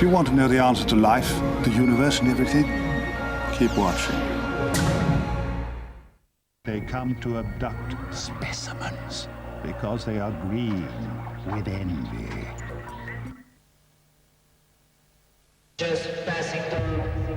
Do you want to know the answer to life, the universe and everything? Keep watching. They come to abduct specimens because they are green with envy. Just passing through.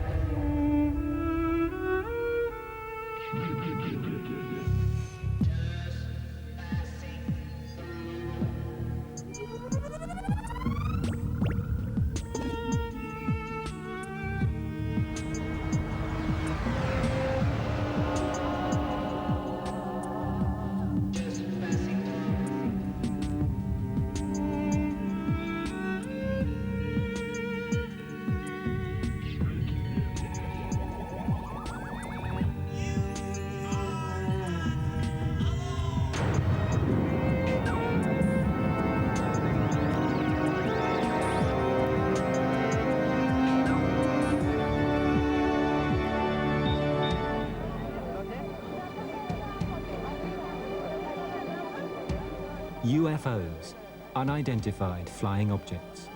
UFOs, unidentified flying objects.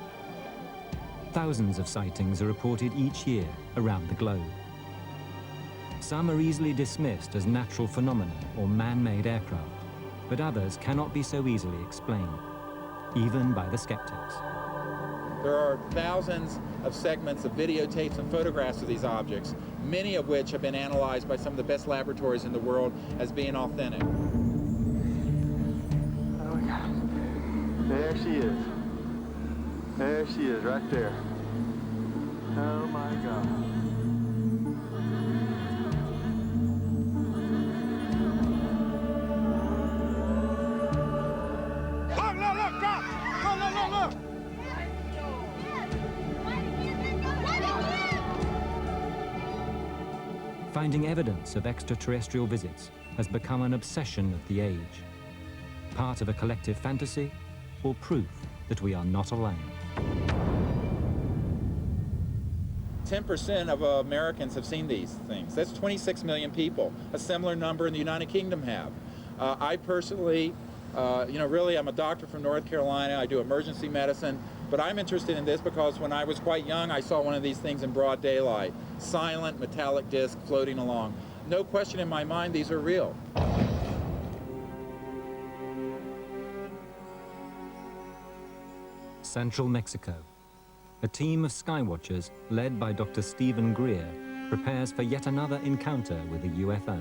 Thousands of sightings are reported each year around the globe. Some are easily dismissed as natural phenomena or man-made aircraft, but others cannot be so easily explained, even by the skeptics. There are thousands of segments of videotapes and photographs of these objects, many of which have been analyzed by some of the best laboratories in the world as being authentic. There she is. There she is, right there. Oh my God. Look, drop! Look! Finding evidence of extraterrestrial visits has become an obsession of the age. Part of a collective fantasy, or proof that we are not alone. 10% of Americans have seen these things. That's 26 million people. A similar number in the United Kingdom have. I personally, really I'm a doctor from North Carolina. I do emergency medicine, but I'm interested in this because when I was quite young, I saw one of these things in broad daylight. Silent metallic disc floating along. No question in my mind, these are real. Central Mexico. A team of skywatchers, led by Dr. Stephen Greer, prepares for yet another encounter with a UFO.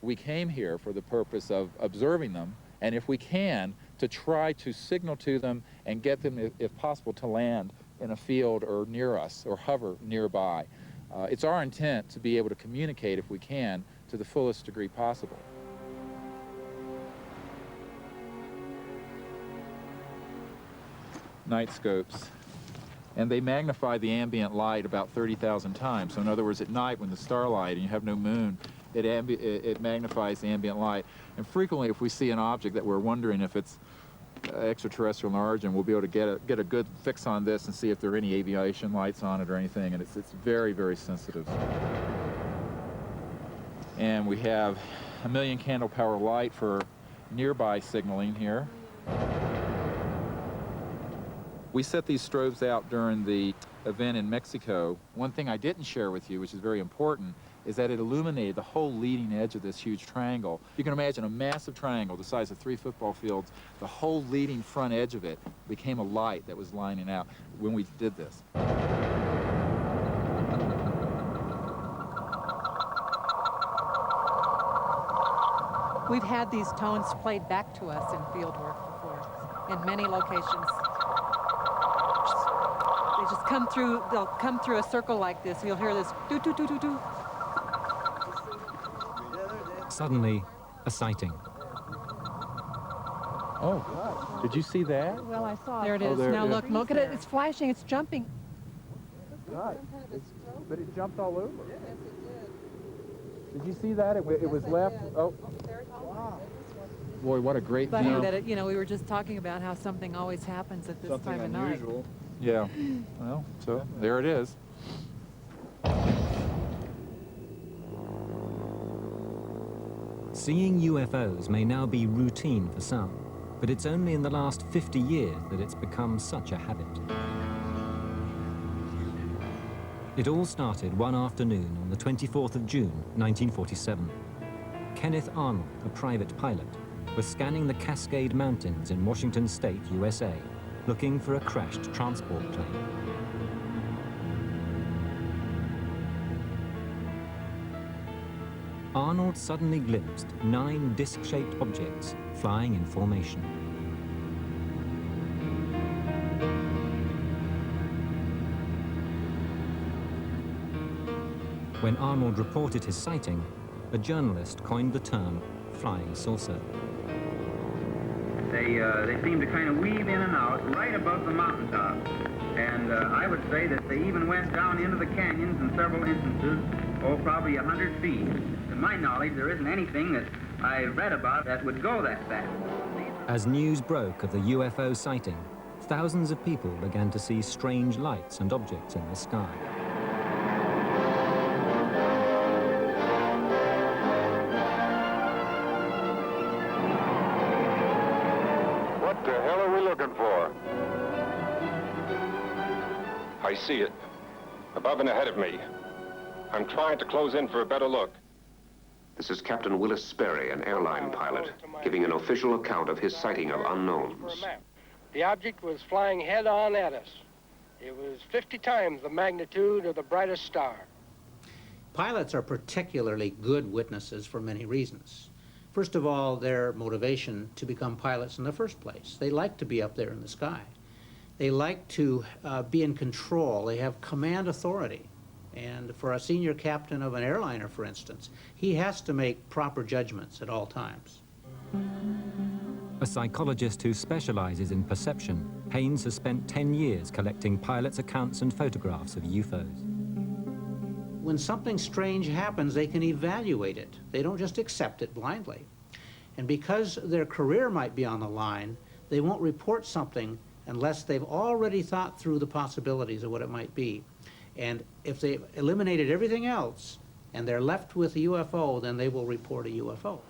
We came here for the purpose of observing them, and if we can, to try to signal to them and get them, if possible, to land in a field or near us, or hover nearby. It's our intent to be able to communicate, if we can, to the fullest degree possible. Night scopes, and they magnify the ambient light about 30,000 times. So in other words, at night when the starlight and you have no moon, it magnifies the ambient light. And frequently, if we see an object that we're wondering if it's extraterrestrial in origin, we'll be able to get a good fix on this and see if there are any aviation lights on it or anything. And it's very, very sensitive. And we have a 1,000,000 candle power light for nearby signaling here. We set these strobes out during the event in Mexico. One thing I didn't share with you, which is very important, is that it illuminated the whole leading edge of this huge triangle. You can imagine a massive triangle the size of 3 football fields. The whole leading front edge of it became a light that was lining out when we did this. We've had these tones played back to us in field work before, in many locations. They just come through, they'll come through a circle like this. You'll hear this doo-doo-doo-doo-doo. Suddenly, a sighting. Oh, did you see that? Well, I saw it. There it is. Oh, there, now yeah. look at it. It's flashing. It's jumping. God, but it jumped all over. Yes, it did. Did you see that? It was left. Oh. Wow. Boy, what a great Funny view. that it, we were just talking about how something always happens at this time of night. Yeah. Well, so there it is. Seeing UFOs may now be routine for some, but it's only in the last 50 years that it's become such a habit. It all started one afternoon on the 24th of June, 1947. Kenneth Arnold, a private pilot, was scanning the Cascade Mountains in Washington State, USA, looking for a crashed transport plane. Arnold suddenly glimpsed 9 disc-shaped objects flying in formation. When Arnold reported his sighting, a journalist coined the term flying saucer. They seem to kind of weave in and out right above the mountaintops. And I would say that they even went down into the canyons in several instances, probably 100 feet. To my knowledge, there isn't anything that I read about that would go that fast. As news broke of the UFO sighting, thousands of people began to see strange lights and objects in the sky. What the hell are we looking for? I see it, above and ahead of me. I'm trying to close in for a better look. This is Captain Willis Sperry, an airline pilot, giving an official account of his sighting of unknowns. The object was flying head-on at us. It was 50 times the magnitude of the brightest star. Pilots are particularly good witnesses for many reasons. First of all, their motivation to become pilots in the first place. They like to be up there in the sky. They like to be in control. They have command authority. And for a senior captain of an airliner, for instance, he has to make proper judgments at all times. A psychologist who specializes in perception, Haynes has spent 10 years collecting pilots' accounts and photographs of UFOs. When something strange happens, they can evaluate it. They don't just accept it blindly. And because their career might be on the line, they won't report something unless they've already thought through the possibilities of what it might be. And if they've eliminated everything else and they're left with a UFO, then they will report a UFO.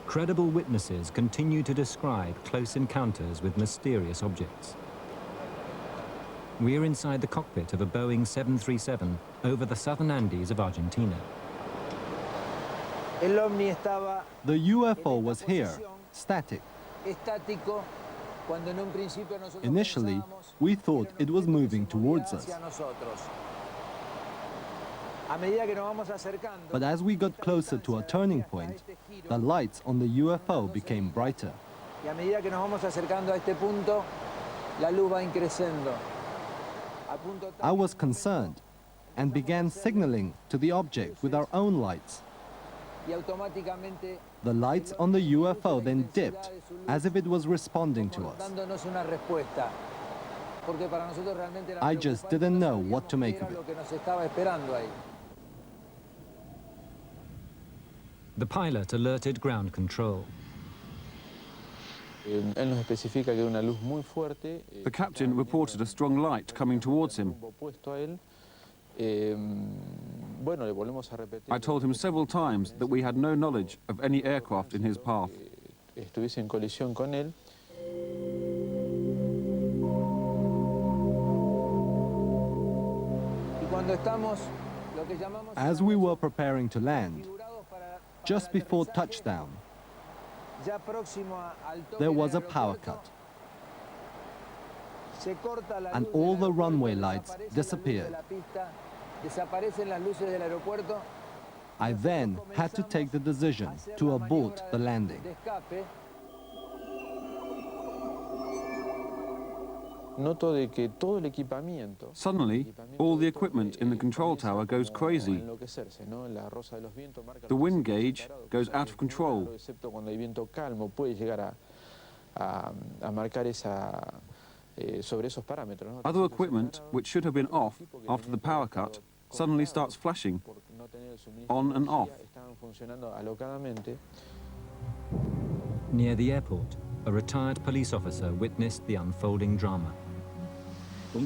Credible witnesses continue to describe close encounters with mysterious objects. We're inside the cockpit of a Boeing 737 over the southern Andes of Argentina. The UFO was here, static. Initially, we thought it was moving towards us. But as we got closer to a turning point, the lights on the UFO became brighter. I was concerned and began signaling to the object with our own lights. The lights on the UFO then dipped as if it was responding to us. I just didn't know what to make of it. The pilot alerted ground control. The captain reported a strong light coming towards him. I told him several times that we had no knowledge of any aircraft in his path. As we were preparing to land, just before touchdown, there was a power cut, and all the runway lights disappeared. I then had to take the decision to abort the landing. Suddenly, all the equipment in the control tower goes crazy. The wind gauge goes out of control. Other equipment, which should have been off after the power cut, suddenly starts flashing, on and off. Near the airport, a retired police officer witnessed the unfolding drama. The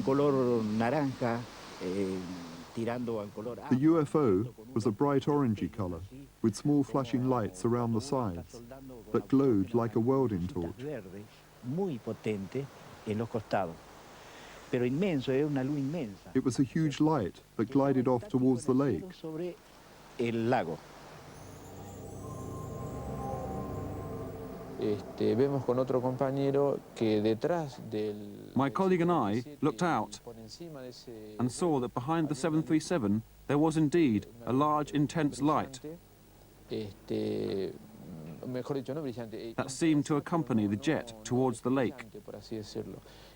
UFO was a bright orangey color, with small flashing lights around the sides that glowed like a welding torch. It was a huge light that glided off towards the lake. My colleague and I looked out and saw that behind the 737 there was indeed a large, intense light that seemed to accompany the jet towards the lake.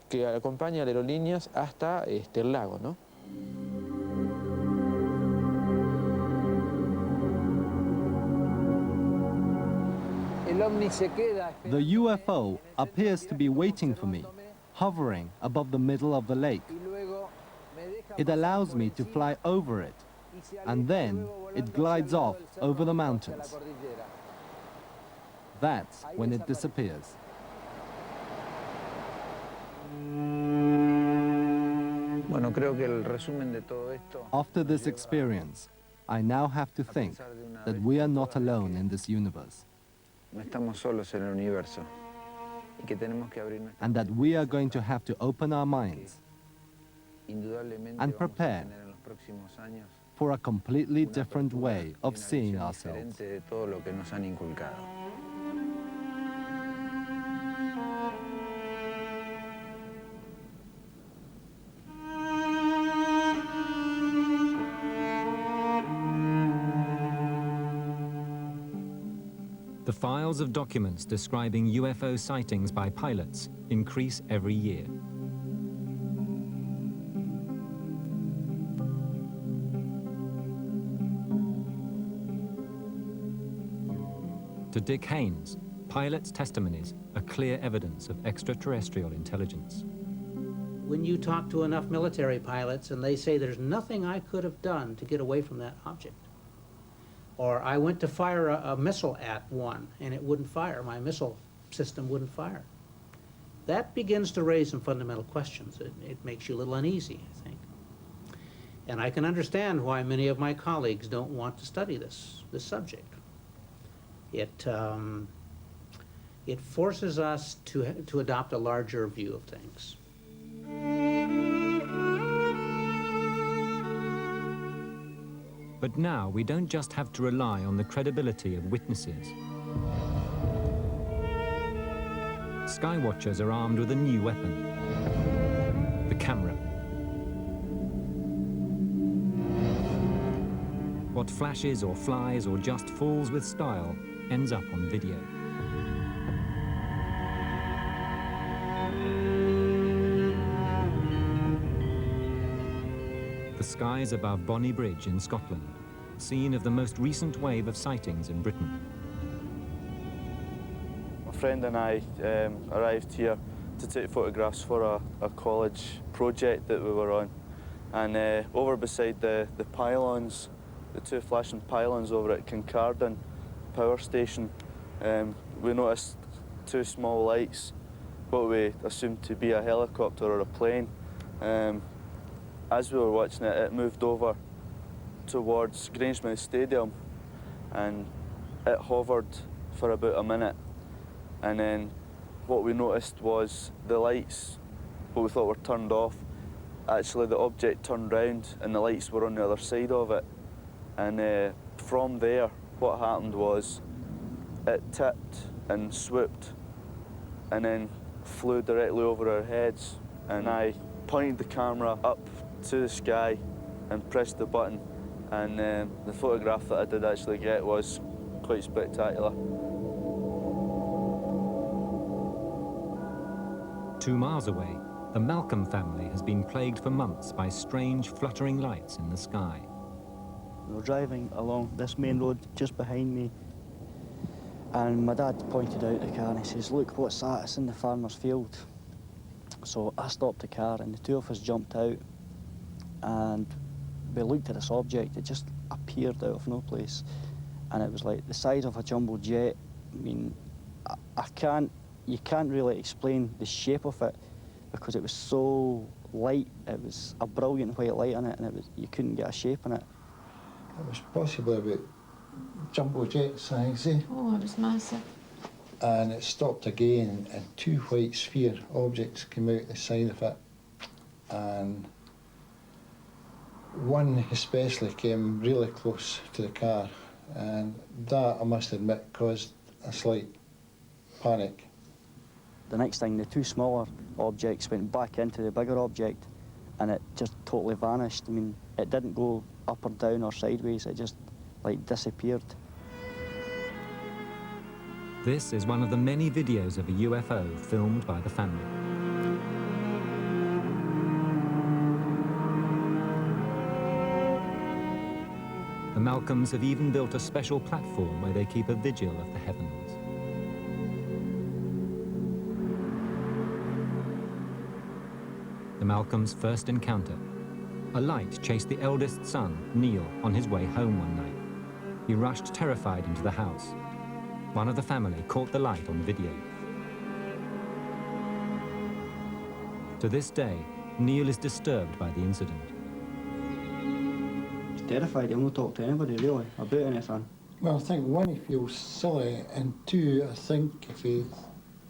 The UFO appears to be waiting for me, hovering above the middle of the lake. It allows me to fly over it, and then it glides off over the mountains. That's when it disappears. After this experience, I now have to think that we are not alone in this universe, and that we are going to have to open our minds and prepare for a completely different way of seeing ourselves. The files of documents describing UFO sightings by pilots increase every year. To Dick Haynes, pilots' testimonies are clear evidence of extraterrestrial intelligence. When you talk to enough military pilots and they say there's nothing I could have done to get away from that object, or I went to fire a missile at one and it wouldn't fire, my missile system wouldn't fire. That begins to raise some fundamental questions. It makes you a little uneasy, I think. And I can understand why many of my colleagues don't want to study this subject. It forces us to adopt a larger view of things. But now we don't just have to rely on the credibility of witnesses. Skywatchers are armed with a new weapon, the camera. What flashes or flies or just falls with style ends up on video. The skies above Bonnie Bridge in Scotland, scene of the most recent wave of sightings in Britain. My friend and I arrived here to take photographs for a college project that we were on. And over beside the pylons, the two flashing pylons over at Kincardine power station, we noticed two small lights, what we assumed to be a helicopter or a plane. As we were watching it, it moved over towards Grangemouth Stadium and it hovered for about a minute. And then what we noticed was the lights, what we thought were turned off, actually the object turned round and the lights were on the other side of it. And from there, what happened was it tipped and swooped and then flew directly over our heads. And I pointed the camera up to the sky and pressed the button, and the photograph that I did actually get was quite spectacular. 2 miles away, the Malcolm family has been plagued for months by strange fluttering lights in the sky. We were driving along this main road just behind me, and my dad pointed out the car and he says, "Look, what's that? It's in the farmer's field." So I stopped the car and the two of us jumped out and we looked at this object. It just appeared out of no place, and it was like the size of a jumbo jet. I mean, you can't really explain the shape of it because it was so light. It was a brilliant white light on it, and you couldn't get a shape in it. It was possibly about jumbo jet size, eh? Oh, it was massive. And it stopped again, and two white sphere objects came out the side of it. and one especially came really close to the car, and that, I must admit, caused a slight panic. The next thing, the two smaller objects went back into the bigger object, and it just totally vanished. I mean, it didn't go up or down or sideways, it just, like, disappeared. This is one of the many videos of a UFO filmed by the family. The Malcolms have even built a special platform where they keep a vigil of the heavens. The Malcolms' first encounter. A light chased the eldest son, Neil, on his way home one night. He rushed terrified into the house. One of the family caught the light on video. To this day, Neil is disturbed by the incident. He's terrified, he'll not talk to anybody really about anything. Well, I think one, he feels silly, and two, I think if he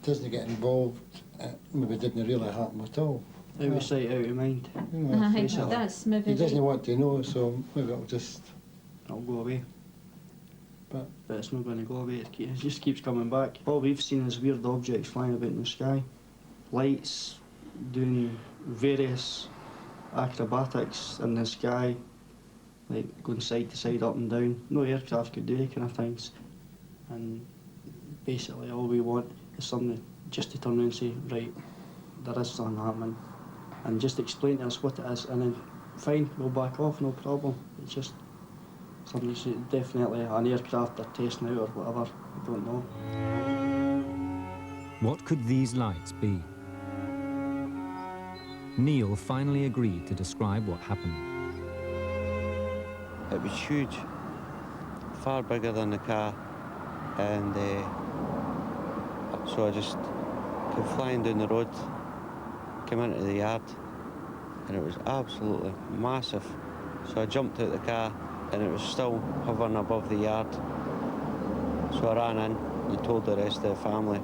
doesn't get involved, it maybe didn't really happen at all. Out of sight, out of mind. That's maybe he doesn't want to know, so maybe it'll go away. But it's not going to go away, it just keeps coming back. All we've seen is weird objects flying about in the sky. Lights doing various acrobatics in the sky, like going side to side, up and down. No aircraft could do it kind of things. And basically all we want is somebody just to turn around and say, right, there is something happening, and just explain to us what it is, and then fine, we'll back off, no problem. It's just somebody's definitely an aircraft they're testing out or whatever, I don't know. What could these lights be? Neil finally agreed to describe what happened. It was huge, far bigger than the car, and so I just came flying down the road, came into the yard, and it was absolutely massive. So I jumped out the car, and it was still hovering above the yard. So I ran in and told the rest of the family.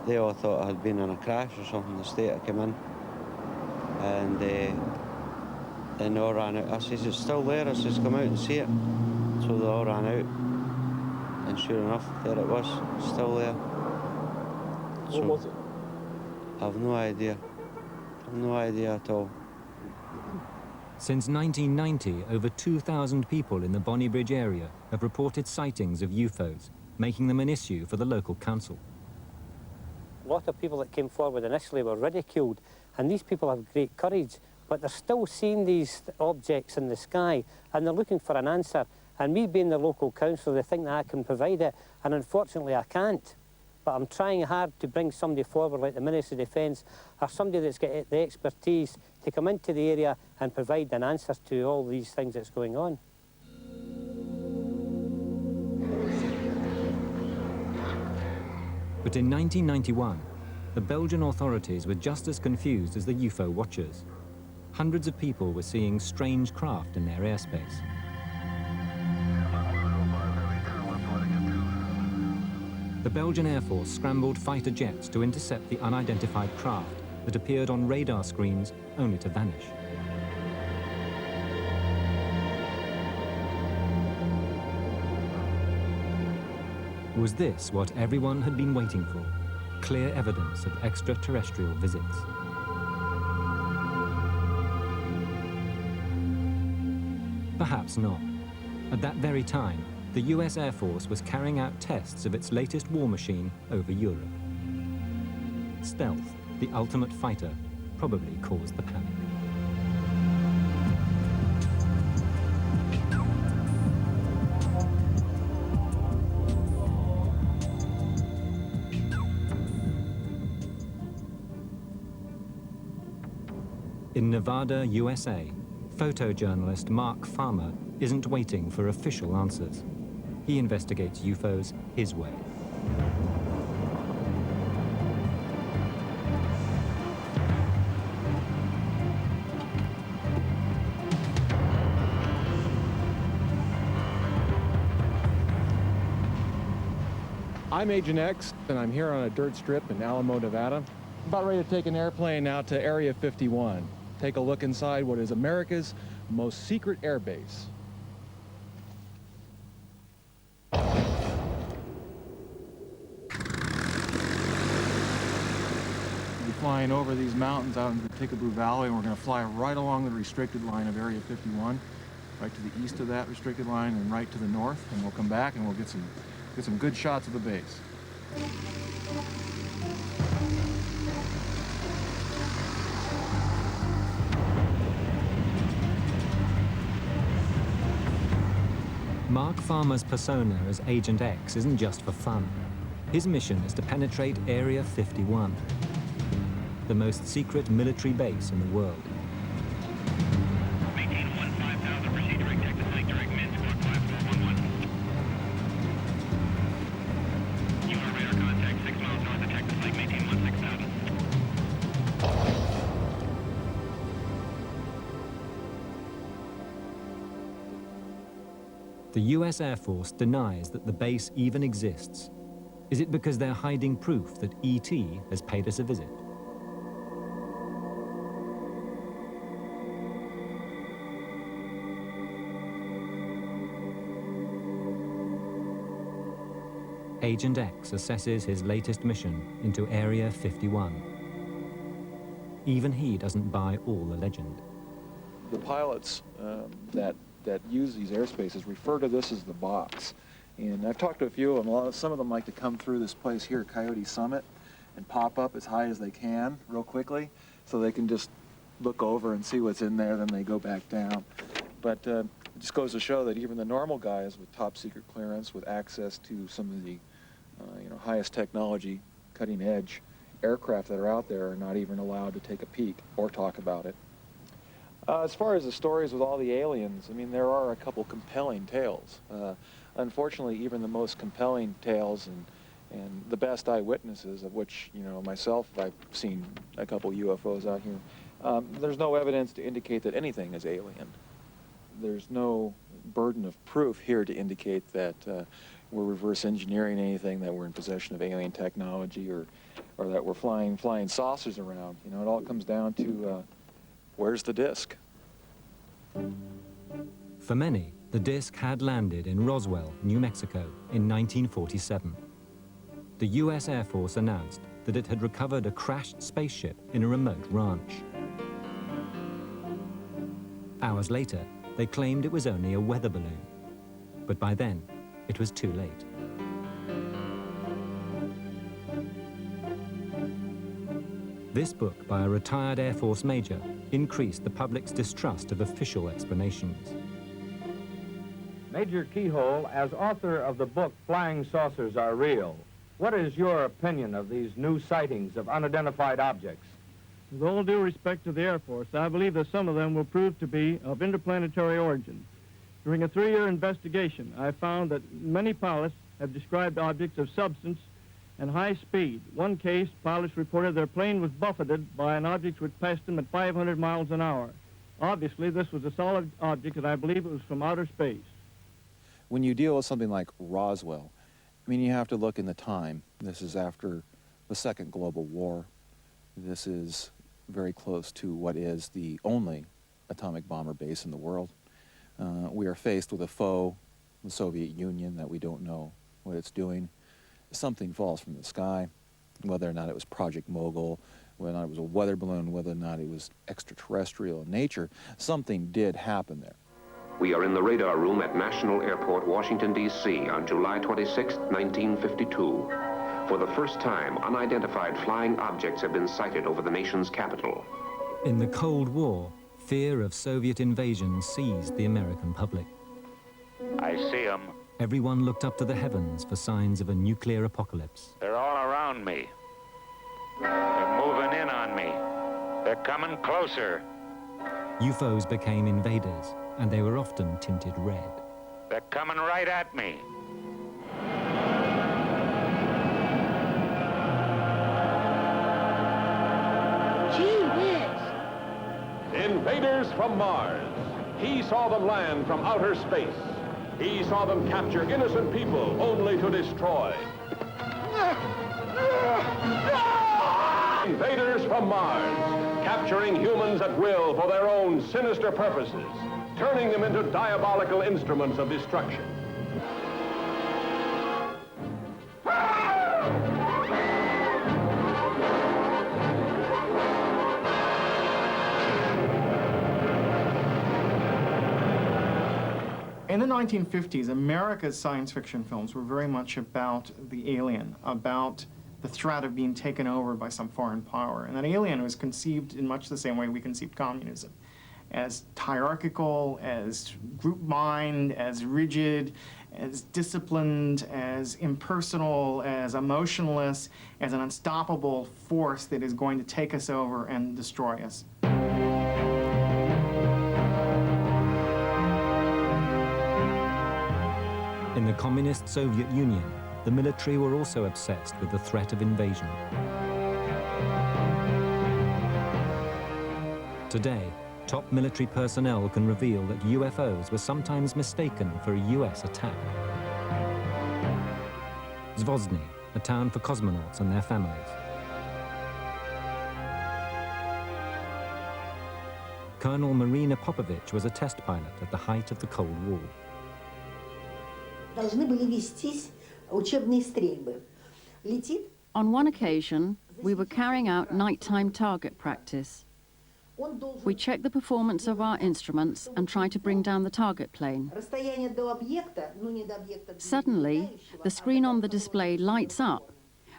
They all thought I had been in a crash or something, the state I came in. And then they all ran out. I says, it's still there. I says, come out and see it. So they all ran out. And sure enough, there it was, still there. What was it? I've no idea. I've no idea at all. Since 1990, over 2,000 people in the Bonnie Bridge area have reported sightings of UFOs, making them an issue for the local council. A lot of people that came forward initially were ridiculed, and these people have great courage, but they're still seeing these objects in the sky, and they're looking for an answer. And me being the local councillor, they think that I can provide it, and unfortunately I can't. But I'm trying hard to bring somebody forward like the Minister of Defence or somebody that's got the expertise to come into the area and provide an answer to all these things that's going on. But in 1991, the Belgian authorities were just as confused as the UFO watchers. Hundreds of people were seeing strange craft in their airspace. The Belgian Air Force scrambled fighter jets to intercept the unidentified craft that appeared on radar screens only to vanish. Was this what everyone had been waiting for? Clear evidence of extraterrestrial visits. Perhaps not. At that very time, the US Air Force was carrying out tests of its latest war machine over Europe. Stealth, the ultimate fighter, probably caused the panic. In Nevada, USA, photojournalist Mark Farmer isn't waiting for official answers. He investigates UFOs his way. I'm Agent X, and I'm here on a dirt strip in Alamo, Nevada. About ready to take an airplane out to Area 51. take a look inside what is America's most secret air base. We're flying over these mountains out into the Tikaboo Valley, and we're going to fly right along the restricted line of Area 51, right to the east of that restricted line and right to the north, and we'll come back and we'll get some good shots of the base. Mark Farmer's persona as Agent X isn't just for fun. His mission is to penetrate Area 51, the most secret military base in the world. Maintain 15,000, proceed direct Texas Lake, direct min, squawk 5411. You are radar contact 6 miles north of Texas Lake, maintain 16,000. The US Air Force denies that the base even exists. Is it because they're hiding proof that ET has paid us a visit? Agent X assesses his latest mission into Area 51. Even he doesn't buy all the legend. The pilots that use these airspaces refer to this as the box. And I've talked to a few of them. Some of them like to come through this place here, Coyote Summit, and pop up as high as they can real quickly so they can just look over and see what's in there, then they go back down. But it just goes to show that even the normal guys with top secret clearance, with access to some of the highest technology, cutting edge aircraft that are out there, are not even allowed to take a peek or talk about it. As far as the stories with all the aliens, I mean, there are a couple compelling tales. Unfortunately, even the most compelling tales and the best eyewitnesses, of which, myself, I've seen a couple UFOs out here, there's no evidence to indicate that anything is alien. There's no burden of proof here to indicate that we're reverse engineering anything, that we're in possession of alien technology, or that we're flying saucers around. It all comes down to where's the disc? For many, the disc had landed in Roswell, New Mexico in 1947. The US Air Force announced that it had recovered a crashed spaceship in a remote ranch. Hours later, they claimed it was only a weather balloon. But by then, it was too late. This book by a retired Air Force major increased the public's distrust of official explanations. Major Keyhole, as author of the book Flying Saucers Are Real, what is your opinion of these new sightings of unidentified objects? With all due respect to the Air Force, I believe that some of them will prove to be of interplanetary origin. During a 3-year investigation, I found that many pilots have described objects of substance and high speed. One case, pilots reported their plane was buffeted by an object which passed them at 500 miles an hour. Obviously, this was a solid object, and I believe it was from outer space. When you deal with something like Roswell, I mean, you have to look in the time. This is after the Second Global War. This is very close to what is the only atomic bomber base in the world. We are faced with a foe, the Soviet Union, that we don't know what it's doing. Something falls from the sky, whether or not it was Project Mogul, whether or not it was a weather balloon, whether or not it was extraterrestrial in nature, something did happen there. We are in the radar room at National Airport, Washington, D.C. on July 26, 1952. For the first time, unidentified flying objects have been sighted over the nation's capital. In the Cold War, fear of Soviet invasion seized the American public. I see them. Everyone looked up to the heavens for signs of a nuclear apocalypse. They're all around me. They're moving in on me. They're coming closer. UFOs became invaders, and they were often tinted red. They're coming right at me. Gee whiz! Invaders from Mars. He saw them land from outer space. He saw them capture innocent people only to destroy. Invaders from Mars. capturing humans at will for their own sinister purposes, turning them into diabolical instruments of destruction. In the 1950s, America's science fiction films were very much about the alien, about the threat of being taken over by some foreign power. And that alien was conceived in much the same way we conceived communism, as hierarchical, as group mind, as rigid, as disciplined, as impersonal, as emotionless, as an unstoppable force that is going to take us over and destroy us. In the communist Soviet Union, the military were also obsessed with the threat of invasion. Today, top military personnel can reveal that UFOs were sometimes mistaken for a US attack. Zvozny, a town for cosmonauts and their families. Colonel Marina Popovich was a test pilot at the height of the Cold War. On one occasion, we were carrying out nighttime target practice. We checked the performance of our instruments and tried to bring down the target plane. Suddenly, the screen on the display lights up,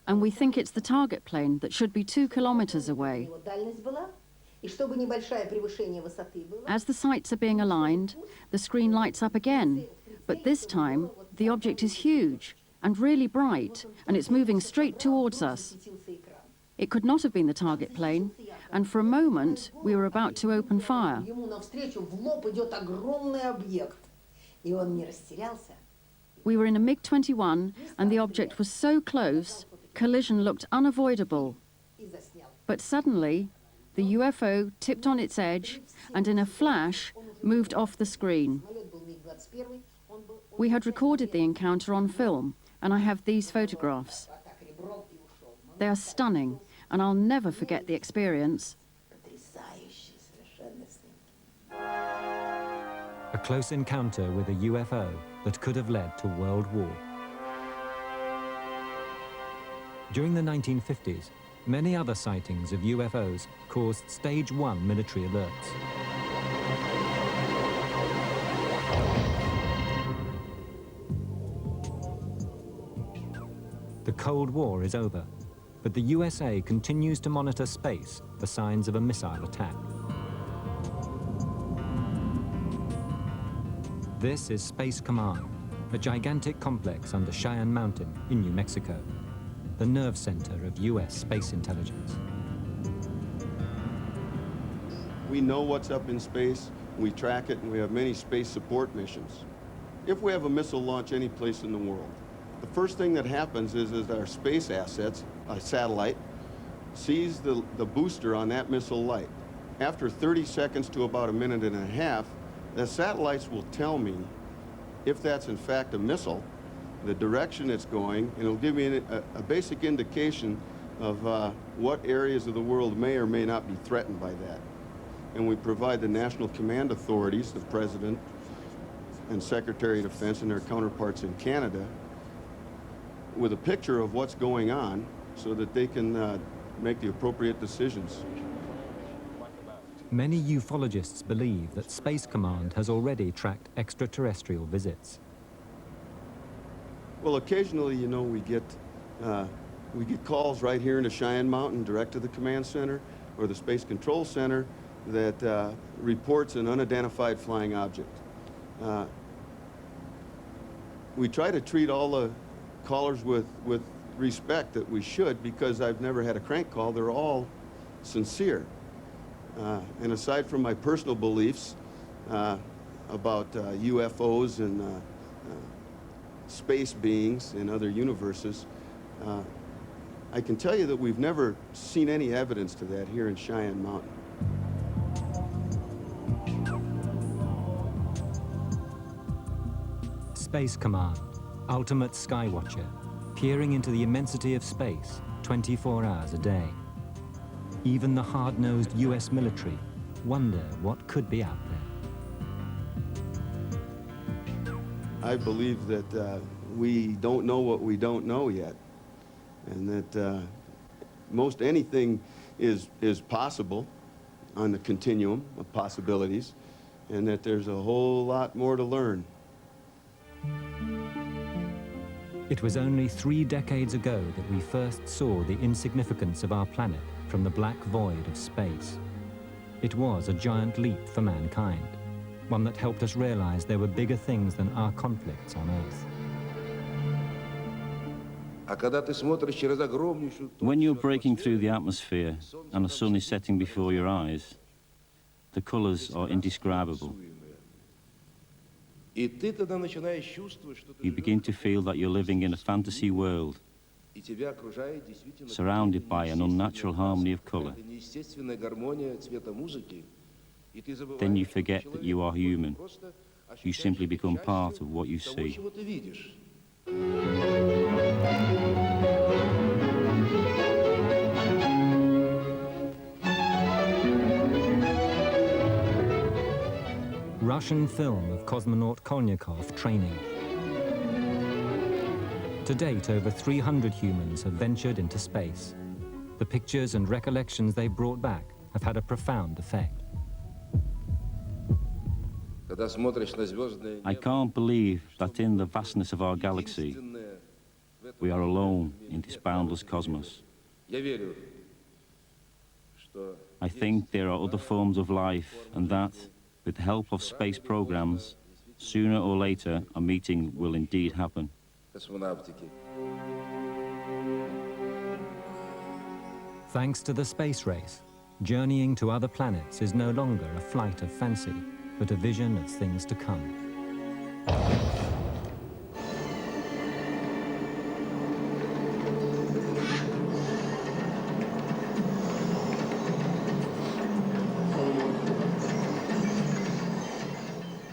and we think it's the target plane that should be 2 kilometers away. As the sights are being aligned, the screen lights up again, but this time the object is huge and really bright, and it's moving straight towards us. It could not have been the target plane, and for a moment we were about to open fire. We were in a MiG-21, and the object was so close, collision looked unavoidable. But suddenly, the UFO tipped on its edge and in a flash moved off the screen. We had recorded the encounter on film, and I have these photographs. They are stunning, and I'll never forget the experience. A close encounter with a UFO that could have led to World War. During the 1950s, many other sightings of UFOs caused Stage 1 military alerts. The Cold War is over, but the USA continues to monitor space for signs of a missile attack. This is Space Command, a gigantic complex under Cheyenne Mountain in New Mexico, the nerve center of US space intelligence. We know what's up in space, we track it, and we have many space support missions. If we have a missile launch any place in the world, the first thing that happens is our space assets, a satellite, sees the booster on that missile light. After 30 seconds to about a minute and a half, the satellites will tell me if that's in fact a missile, the direction it's going, and it'll give me a basic indication of what areas of the world may or may not be threatened by that. And we provide the national command authorities, the President and Secretary of Defense and their counterparts in Canada, with a picture of what's going on so that they can make the appropriate decisions. Many ufologists believe that Space Command has already tracked extraterrestrial visits. Well, occasionally, you know, we get calls right here into Cheyenne Mountain direct to the command center or the Space Control Center that reports an unidentified flying object. We try to treat all the callers with respect that we should, because I've never had a crank call. They're all sincere. And aside from my personal beliefs about UFOs and space beings in other universes, I can tell you that we've never seen any evidence to that here in Cheyenne Mountain. Space Command, ultimate skywatcher, peering into the immensity of space 24 hours a day. Even the hard-nosed US military wonder what could be out there. I believe that we don't know what we don't know yet, and that most anything is possible on the continuum of possibilities, and that there's a whole lot more to learn. It was only 3 decades ago that we first saw the insignificance of our planet from the black void of space. It was a giant leap for mankind, one that helped us realize there were bigger things than our conflicts on Earth. When you're breaking through the atmosphere and the sun is setting before your eyes, the colors are indescribable. You begin to feel that you're living in a fantasy world, surrounded by an unnatural harmony of color. Then you forget that you are human. You simply become part of what you see. Russian film of cosmonaut Kolnyakov training. To date, over 300 humans have ventured into space. The pictures and recollections they brought back have had a profound effect. I can't believe that in the vastness of our galaxy, we are alone in this boundless cosmos. I think there are other forms of life, and that, with the help of space programs, sooner or later a meeting will indeed happen. Thanks to the space race, journeying to other planets is no longer a flight of fancy, but a vision of things to come.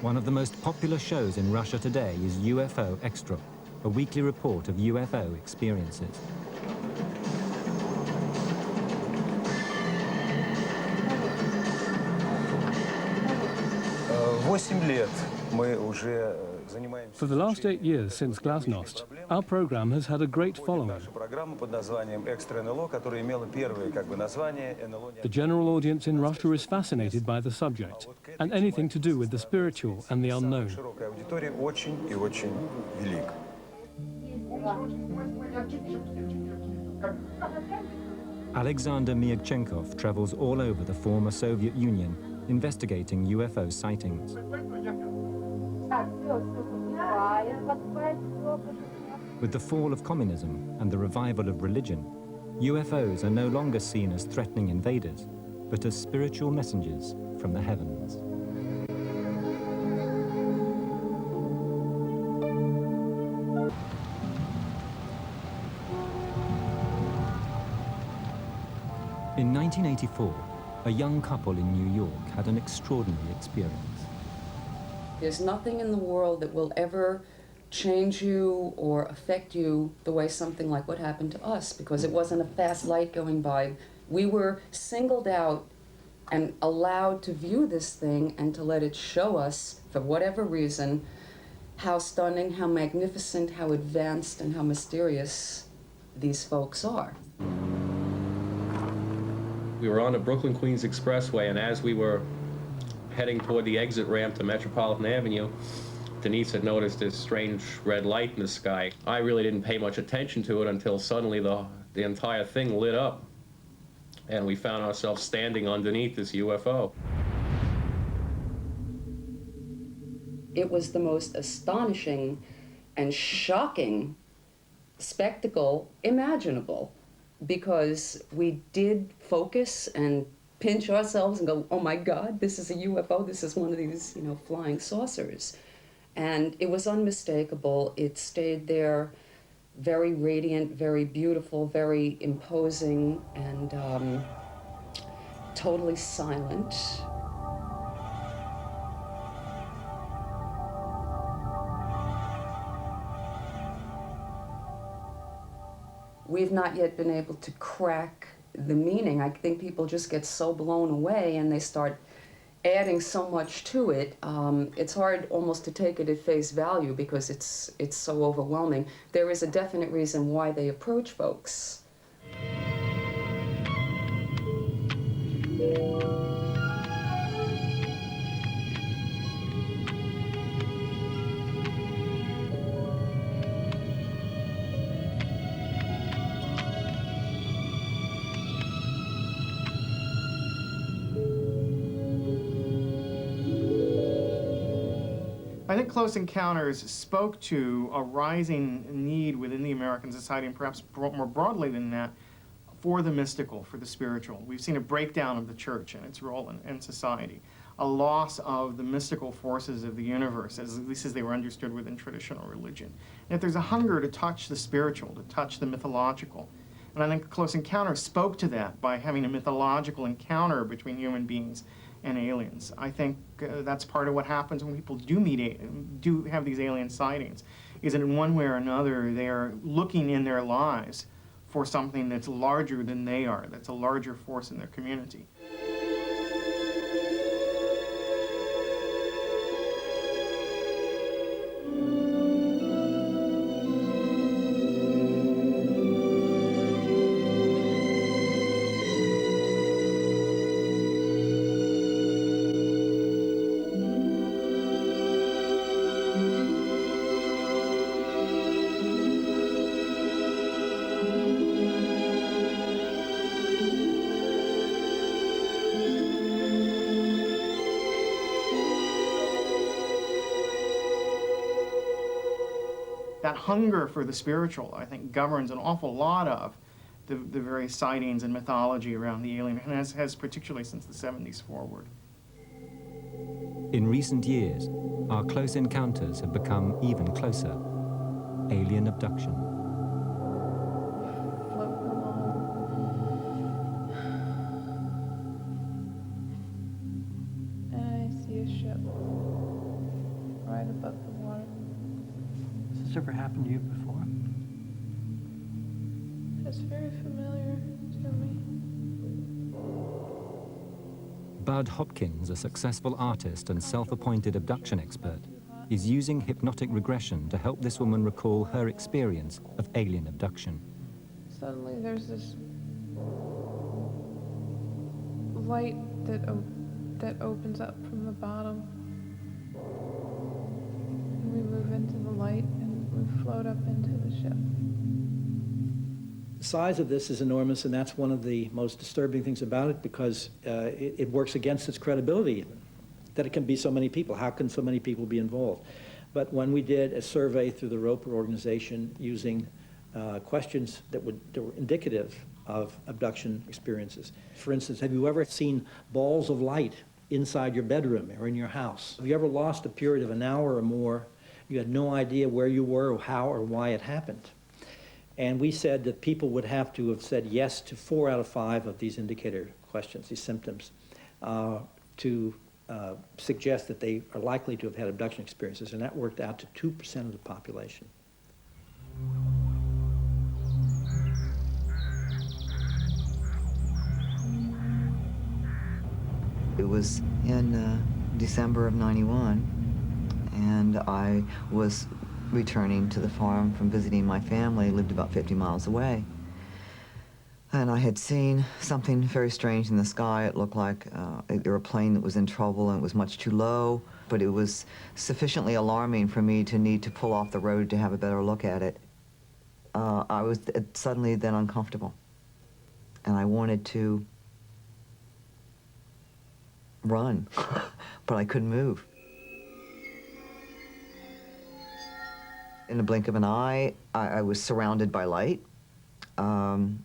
One of the most popular shows in Russia today is UFO Extra, a weekly report of UFO experiences. For the last 8 years since Glasnost, our program has had a great following. The general audience in Russia is fascinated by the subject and anything to do with the spiritual and the unknown. Alexander Myagchenkov travels all over the former Soviet Union, investigating UFO sightings. With the fall of communism and the revival of religion, UFOs are no longer seen as threatening invaders, but as spiritual messengers from the heavens. In 1984, a young couple in New York had an extraordinary experience. There's nothing in the world that will ever change you or affect you the way something like what happened to us, because it wasn't a fast light going by. We were singled out and allowed to view this thing and to let it show us, for whatever reason, how stunning, how magnificent, how advanced, and how mysterious these folks are. We were on the Brooklyn-Queens Expressway, and as we were heading toward the exit ramp to Metropolitan Avenue, Denise had noticed this strange red light in the sky. I really didn't pay much attention to it until suddenly the entire thing lit up, and we found ourselves standing underneath this UFO. It was the most astonishing and shocking spectacle imaginable, because we did focus and pinch ourselves and go, oh my God, this is a UFO, this is one of these, flying saucers. And it was unmistakable. It stayed there, very radiant, very beautiful, very imposing, and totally silent. We've not yet been able to crack the meaning. I think people just get so blown away and they start adding so much to it. It's hard almost to take it at face value because it's so overwhelming. There is a definite reason why they approach folks. I think Close Encounters spoke to a rising need within the American society, and perhaps more broadly than that, for the mystical, for the spiritual. We've seen a breakdown of the church and its role in society, a loss of the mystical forces of the universe, at least as they were understood within traditional religion. And if there's a hunger to touch the spiritual, to touch the mythological, and I think Close Encounters spoke to that by having a mythological encounter between human beings and aliens. I think that's part of what happens when people do have these alien sightings, is that in one way or another they are looking in their lives for something that's larger than they are, that's a larger force in their community. That hunger for the spiritual, I think, governs an awful lot of the various sightings and mythology around the alien, and has particularly since the 70s forward. In recent years, our close encounters have become even closer. Alien abduction. And I see a ship right above the water. Has this ever happened to you before? It's very familiar to me. Bud Hopkins, a successful artist and self-appointed abduction expert, is using hypnotic regression to help this woman recall her experience of alien abduction. Suddenly there's this light that opens up from the bottom. And we move into the light and we float up into the ship. The size of this is enormous, and that's one of the most disturbing things about it, because it works against its credibility, that it can be so many people. How can so many people be involved? But when we did a survey through the Roper organization using questions that were indicative of abduction experiences. For instance, have you ever seen balls of light inside your bedroom or in your house? Have you ever lost a period of an hour or more? You had no idea where you were or how or why it happened. And we said that people would have to have said yes to 4 out of 5 of these indicator questions, these symptoms, to suggest that they are likely to have had abduction experiences, and that worked out to 2% of the population. It was in December of '91, and I was returning to the farm from visiting my family, lived about 50 miles away. And I had seen something very strange in the sky. It looked like an airplane that was in trouble, and it was much too low, but it was sufficiently alarming for me to need to pull off the road to have a better look at it. I was suddenly then uncomfortable, and I wanted to run, but I couldn't move. In the blink of an eye, I was surrounded by light, and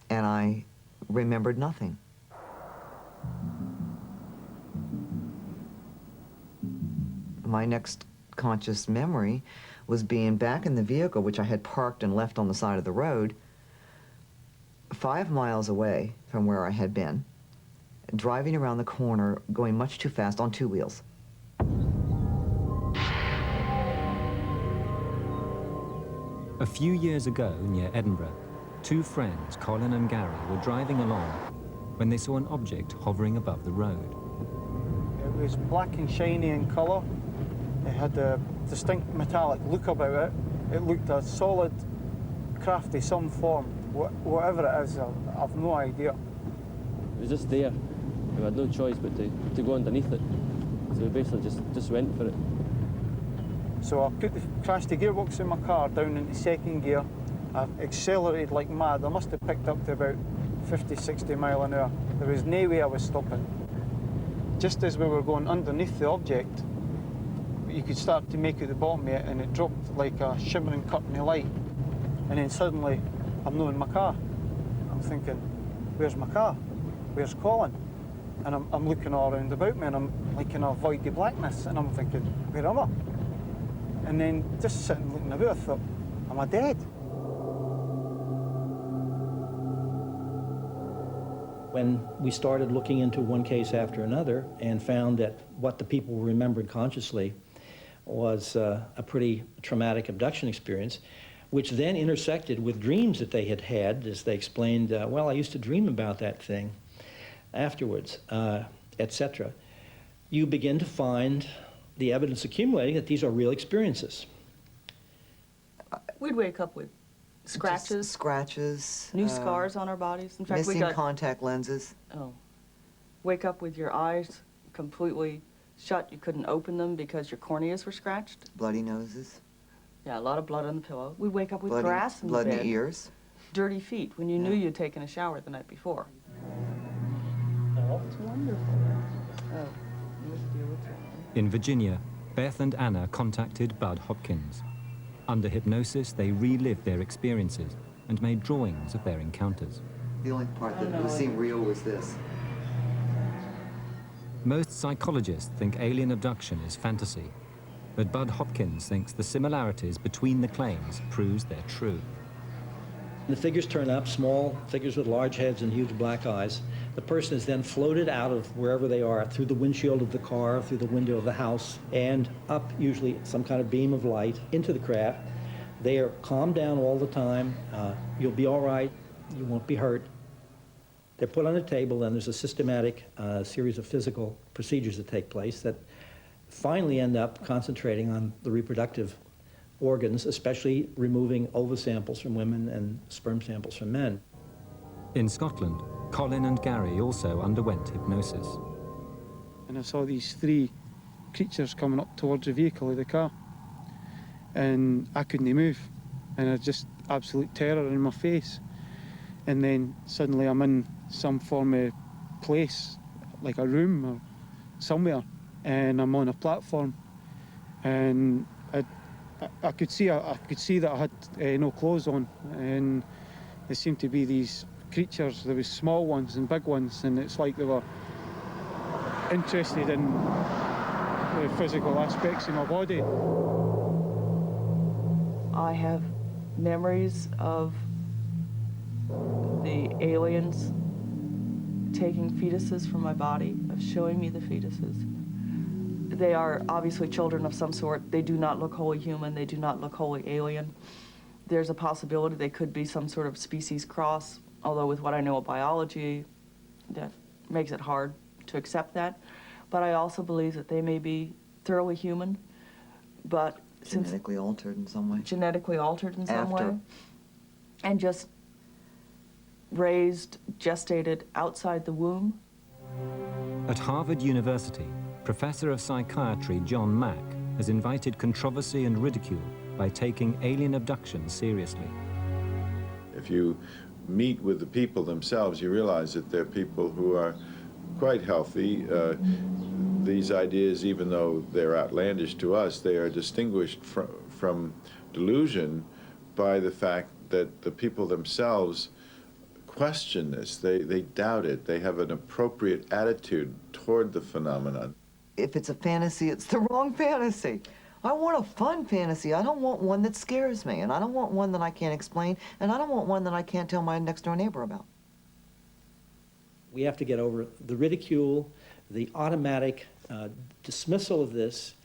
I remembered nothing. My next conscious memory was being back in the vehicle, which I had parked and left on the side of the road, 5 miles away from where I had been, driving around the corner, going much too fast on 2 wheels. A few years ago, near Edinburgh, Two friends, Colin and Gary, were driving along when they saw an object hovering above the road. It was black and shiny in colour. It had a distinct metallic look about it. It looked a solid craft of some form. Whatever it is, I've no idea. It was just there. We had no choice but to go underneath it. So we basically just went for it. So I put the crashed the gearbox in my car down into second gear. I accelerated like mad. I must have picked up to about 50, 60 mile an hour. There was no way I was stopping. Just as we were going underneath the object, you could start to make out the bottom of it, and it dropped like a shimmering curtain of light. And then suddenly, I'm not in my car. I'm thinking, where's my car? Where's Colin? And I'm looking all around about me, and I'm like in a void of blackness, and I'm thinking, where am I? And then just sitting looking about, I thought, am I dead? When we started looking into one case after another and found that what the people remembered consciously was a pretty traumatic abduction experience, which then intersected with dreams that they had had, as they explained, well, I used to dream about that thing afterwards, etc. You begin to find the evidence accumulating that these are real experiences. We'd wake up with scratches. Just scratches. New scars on our bodies. In fact, missing we got contact lenses. Oh. Wake up with your eyes completely shut. You couldn't open them because your corneas were scratched. Bloody noses. Yeah, a lot of blood on the pillow. We'd wake up with Bloody, grass in the blood bed. in the ears. Dirty feet when you knew you'd taken a shower the night before. Oh, it's wonderful. Oh, let's deal with that. In Virginia, Beth and Anna contacted Bud Hopkins. Under hypnosis, they relived their experiences and made drawings of their encounters. The only part that seemed real was this. Most psychologists think alien abduction is fantasy, but Bud Hopkins thinks the similarities between the claims proves they're true. The figures turn up, small figures with large heads and huge black eyes. The person is then floated out of wherever they are, through the windshield of the car, through the window of the house, and up usually some kind of beam of light into the craft. They are calmed down all the time. You'll be all right. You won't be hurt. They're put on a table, and there's a systematic series of physical procedures that take place that finally end up concentrating on the reproductive organs, especially removing ova samples from women and sperm samples from men. In Scotland, Colin and Gary also underwent hypnosis. And I saw these three creatures coming up towards the vehicle of the car. And I couldn't move. And I just absolute terror in my face. And then suddenly I'm in some form of place, like a room or somewhere, and I'm on a platform. And I could see that I had no clothes on, and there seemed to be these creatures. There was small ones and big ones, and it's like they were interested in the physical aspects of my body. I have memories of the aliens taking fetuses from my body, of showing me the fetuses. They are obviously children of some sort. They do not look wholly human. They do not look wholly alien. There's a possibility they could be some sort of species cross, although with what I know of biology, that makes it hard to accept that. But I also believe that they may be thoroughly human, but genetically altered in some way. Genetically altered in some way. And just raised, gestated outside the womb. At Harvard University, Professor of Psychiatry John Mack has invited controversy and ridicule by taking alien abduction seriously. If you meet with the people themselves, you realize that they're people who are quite healthy. These ideas, even though they're outlandish to us, they are distinguished from delusion by the fact that the people themselves question this. They doubt it. They have an appropriate attitude toward the phenomenon. If it's a fantasy, it's the wrong fantasy. I want a fun fantasy. I don't want one that scares me, and I don't want one that I can't explain, and I don't want one that I can't tell my next-door neighbor about. We have to get over the ridicule, the automatic dismissal of this,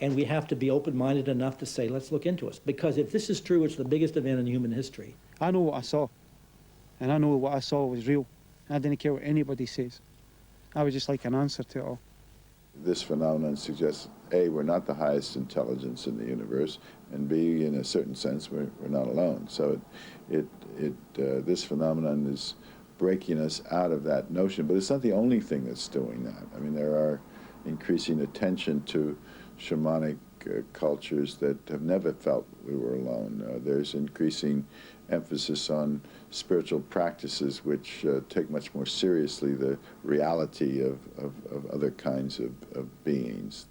and we have to be open-minded enough to say, let's look into it. Because if this is true, it's the biggest event in human history. I know what I saw. And I know what I saw was real. I didn't care what anybody says. I was just like an answer to it all. This phenomenon suggests, A, we're not the highest intelligence in the universe, and B, in a certain sense, we're not alone. So this phenomenon is breaking us out of that notion, but it's not the only thing that's doing that. I mean, there are increasing attention to shamanic cultures that have never felt we were alone. There's increasing emphasis on spiritual practices which take much more seriously the reality of other kinds of beings.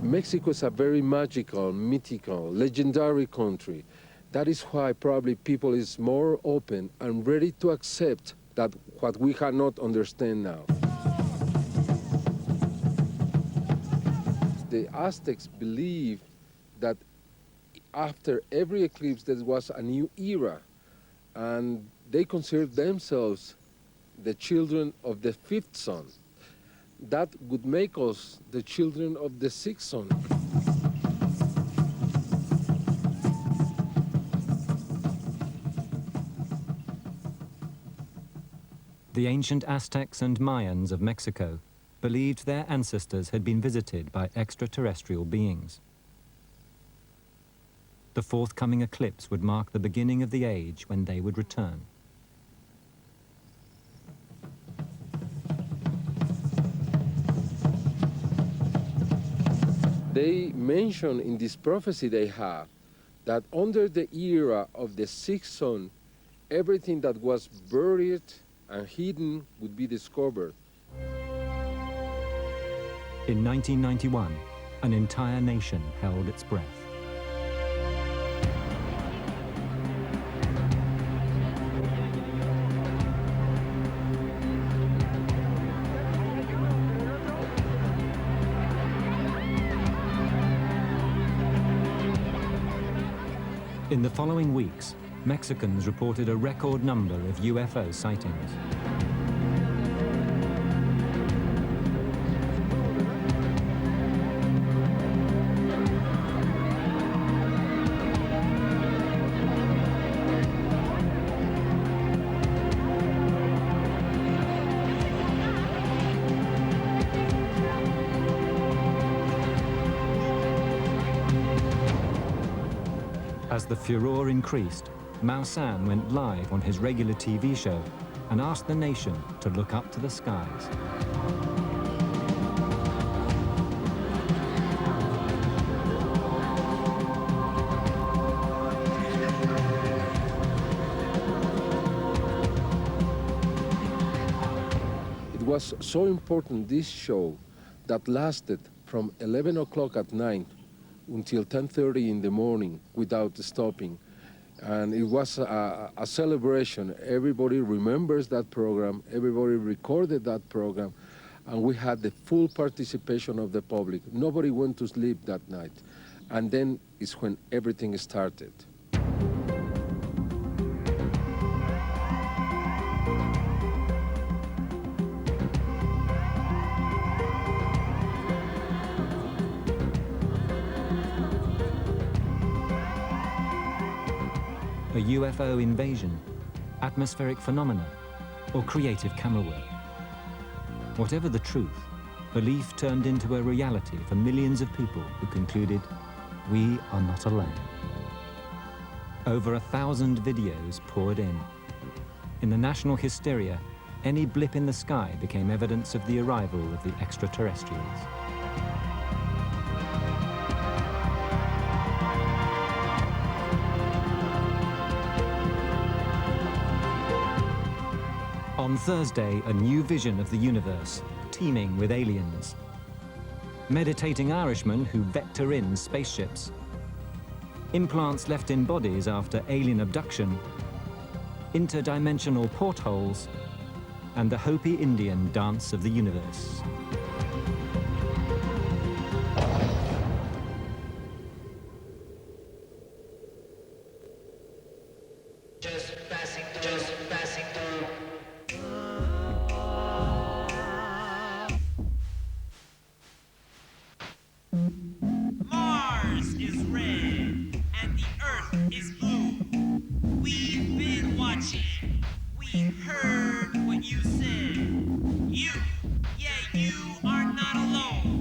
Mexico is a very magical, mythical, legendary country. That is why probably people is more open and ready to accept that what we cannot understand now. The Aztecs believe that after every eclipse there was a new era, and they considered themselves the children of the fifth sun. That would make us the children of the sixth sun. The ancient Aztecs and Mayans of Mexico believed their ancestors had been visited by extraterrestrial beings. The forthcoming eclipse would mark the beginning of the age when they would return. They mention in this prophecy they have that under the era of the sixth sun, everything that was buried and hidden would be discovered. In 1991, an entire nation held its breath. In the following weeks, Mexicans reported a record number of UFO sightings. As the furor increased, Mao San went live on his regular TV show and asked the nation to look up to the skies. It was so important, this show, that lasted from 11 o'clock at night until 10:30 in the morning without stopping. And it was a celebration. Everybody remembers that program, everybody recorded that program, and we had the full participation of the public. Nobody went to sleep that night. And then is when everything started. A UFO invasion, atmospheric phenomena, or creative camera work. Whatever the truth, belief turned into a reality for millions of people who concluded, we are not alone. Over 1,000 videos poured in. In the national hysteria, any blip in the sky became evidence of the arrival of the extraterrestrials. On Thursday, a new vision of the universe, teeming with aliens. Meditating Irishmen who vector in spaceships. Implants left in bodies after alien abduction. Interdimensional portholes. And the Hopi Indian dance of the universe. You are not alone.